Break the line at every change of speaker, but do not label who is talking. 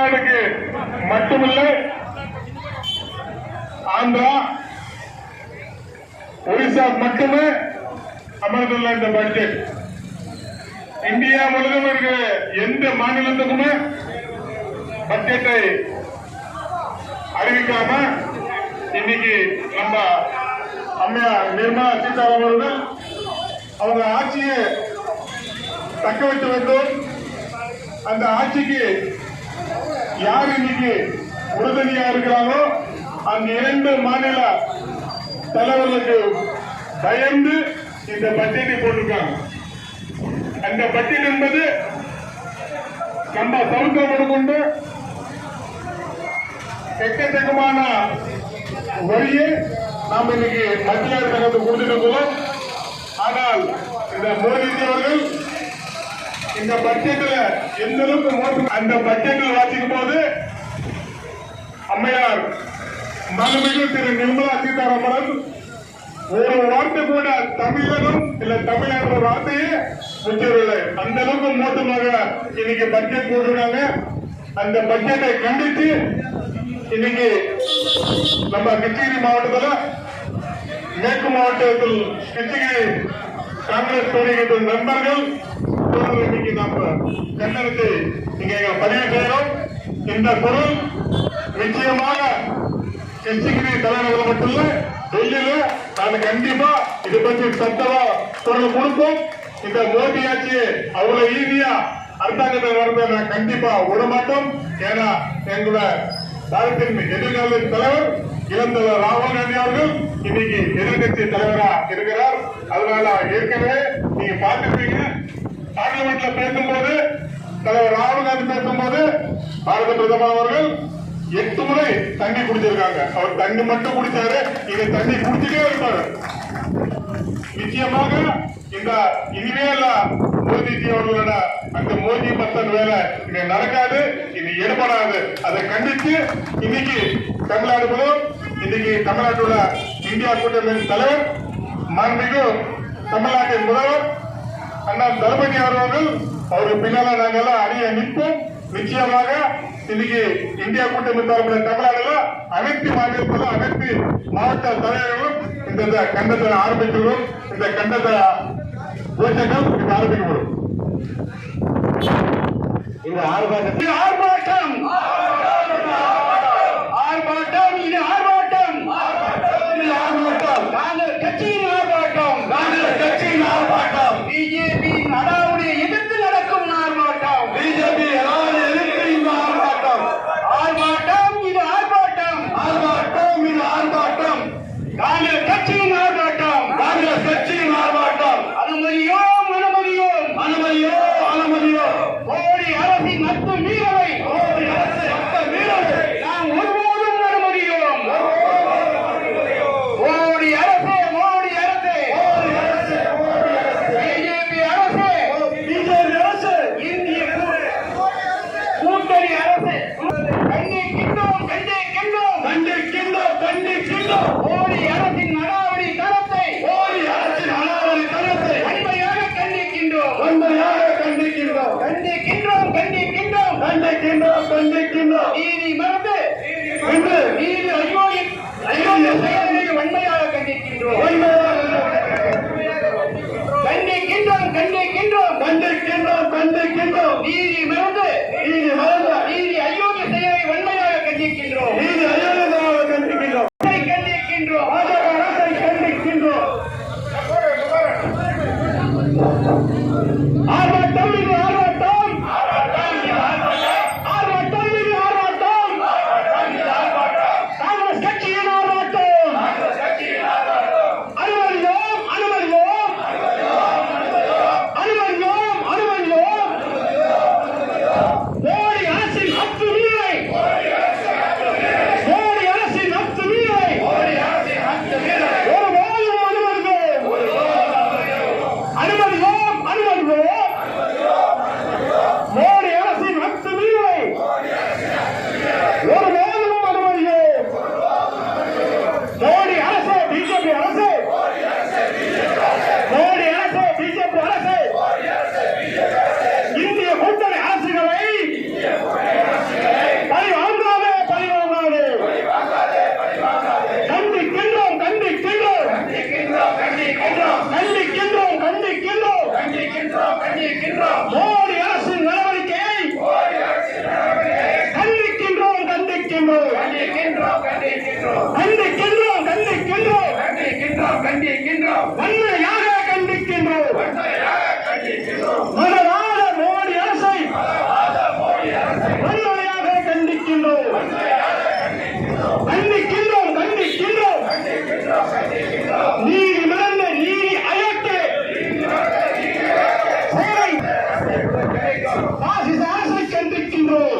தமிழ்நாடுக்கு மட்டுமில்லை, ஆந்திரா, ஒரிசா மட்டுமே அமர்ந்துள்ள இந்த பட்ஜெட் இந்தியா முழுவதும் இருக்கிற எந்த மாநிலத்துக்குமே பட்ஜெட்டை அறிவிக்காம இன்னைக்கு நம்ம அம்மையா நிர்மலா சீதாராமன் அவர்கள் அவங்க ஆட்சியை தக்க வைக்க வேண்டும். அந்த ஆட்சிக்கு யார் இன்னைக்கு உறுதுணையா இருக்கிறாங்களோ அந்த 2 மாநில தலைவர்களுக்கு பயந்து இந்த பட்ஜெட்டை போட்டிருக்காங்க. அந்த பட்ஜெட் என்பது நம்ம சமுத்திரம் கொண்டு எக்கச்சக்கமான வரியை நாம் இன்னைக்கு மத்திய அரசாங்கத்தை கொடுத்துருக்கிறோம். ஆனால் இந்த மோடிஜி அவர்கள் இந்த பட்ஜெட்டில் எந்த அளவுக்கு மோசம், அந்த பட்ஜெட்டில் வாசிக்கும் போது அம்மையார் மாண்புமிகு திரு நிர்மலா சீதாராமன் ஒரு வார்த்தை கூட தமிழகம் இல்ல தமிழ்நாடு வார்த்தையே முச்சவில்லை. அந்த அளவுக்கு மோசமாக இன்னைக்கு பட்ஜெட் போட்டுருக்காங்க. அந்த பட்ஜெட்டை கண்டித்து இன்னைக்கு நம்ம கிருஷ்ணகிரி மாவட்டத்தில், மேற்கு மாவட்டத்தில் கிருஷ்ணகிரி காங்கிரஸ் தொழில்கின்ற நண்பர்கள் இன்னைக்கு நம்ம கண்டனத்தை இங்கே பதிவு செய்கிறோம். இந்த பொருள் நிச்சயமாக கிருஷ்ணகிரி தலைநகரம் மட்டும் இல்ல, டெல்லியில நான் கண்டிப்பா இதை பற்றி சத்தமா குரல் கொடுப்போம். இந்த மோடி ஆட்சி அவ்வளவு ஈஸியா அரசாங்கத்தில் வரத நான் கண்டிப்பா விடமாட்டோம். ஏன்னா எங்களோட பாரத்தின் எதிர்கால தலைவர் இளந்தலைவர் ராகுல் காந்தி அவர்கள் இன்னைக்கு எதிர்கட்சி தலைவரா இருக்கிறார். அதனால ஏற்கனவே நீங்க பார்த்திருப்பீங்க, பார்லிமெண்ட்ல பேசும்போது தலைவர் ராகுல் காந்தி பேசும்போது பாரத பிரதமர் அவர்கள் 8 முறை தண்ணி குடிச்சிருக்காங்க. அவர் தண்ணி மட்டும் குடிச்சாரு, இங்க தண்ணி குடிச்சுட்டே இருப்பாரு. நிச்சயமாக இந்த இனிமேல் மோடிஜி அவர்களோட அந்த மோடி பத்தன் வேலை இங்க நடக்காது, இது எடுபடாது. அதை கண்டித்து இன்னைக்கு தமிழ்நாடு முதல் இன்னைக்கு தமிழ்நாட்டுல இந்தியா கூட்டணியின் தலைவர் மாண்புமிகு தமிழ்நாட்டின் முதல்வர் அண்ணா தளபதி அவர்கள் அவருக்கு பின்னால நாங்கள் அணிய நிற்போம். நிச்சயமாக இன்னைக்கு இந்தியா கூட்டணி தரப்பில் தமிழ்நாடுல அனைத்து மாநிலத்திலும் அனைத்து மாவட்ட தலைவர்களும் இந்த கண்டத்தை ஆரம்பிக்கிறோம். இந்த கண்டத்தை கோஷங்கள் ஆரம்பிக்கப்படும். இந்த ஆர்ப்பாட்டம் இது ஆர்ப்பாட்டம் இது ஆர்ப்பாட்டம் காங்கிரஸ் கட்சியின் ஆர்ப்பாட்டம், காங்கிரஸ் கட்சியின் ஆர்ப்பாட்டம், பிஜேபி நடாவுடைய எதிர்த்து நடக்கும் ஆர்ப்பாட்டம், பிஜேபி எதிர்த்து இந்த ஆர்ப்பாட்டம், ஆர்ப்பாட்டம் இது ஆர்ப்பாட்டம், ஆர்ப்பாட்டம் இது ஆர்ப்பாட்டம், காங்கிரஸ் கட்சியின் ஆர்ப்பாட்டம், காங்கிரஸ் கட்சியின் ஆர்ப்பாட்டம். அனுமதியோம் அனுமதியோம் அனுமதியோம் அனுமதியோம். மோடி அரசின் நட்பு மீறலை, மோடி அரசு நட்பு மீறலை நாம் ஒருபோதும் அனுமதியோம். மோடி அரசே, மோடி அரசே, மோடி அரசே, மோடி அரசே, பிஜேபி அரசே, பிஜேபி அரசு, இந்திய கூட்டணி அரசு கண்டிக்கின்றோம், கண்டிக்கின்றோம், கண்டிக்கின்றோம், கண்டிக்கின்றோம். மோடி அரசின் அடாவடி தரத்தை, மோடி அரசின் அடாவடி தரத்தை வன்மையாக கண்டிக்கின்றோம், வன்மையாக கண்டிக்கின்றோம், கண்டிக்கின்றோம், கண்டிக்கின்றோம், கண்டிக்கின்றோம், கண்டிக்கின்றோம். நீதி மறந்து நீதி அயோக்கிய செயலை வன்மையாக கண்டிக்கின்றோம், கண்டிக்கின்றோம், கண்டிக்கின்றோம், கண்டிக்கின்றோம், கண்டிக்கின்றோம். நீதி மறந்து நீதி அயோக்கிய செயலை வன்மையாக கண்டிக்கின்றோம், நீதி அயோக்கியமாக கண்டிக்கின்றோம், கண்டிக்கின்றோம், அரசை கண்டிக்கின்றோம். ஆர்ப்பாட்டம் இது ஆர்ப்பாட்டம், ஆர்ப்பாட்டம் இது ஆர்ப்பாட்டம், காங்கிரஸ் கட்சியின் ஆர்ப்பாட்டம், அனுமதியோம் அனுமதியோம் அனுமதியோம் அனுமதியோம். கண்டிக்கின்றோம் வன்மையாக கண்டிக்கின்றோம் மனதார மோடி அரசை வன்மையாக கண்டிக்கின்றோம் நீதி மறந்த நீதி அயற்று பாசிச அரசை கண்டிக்கின்றோம்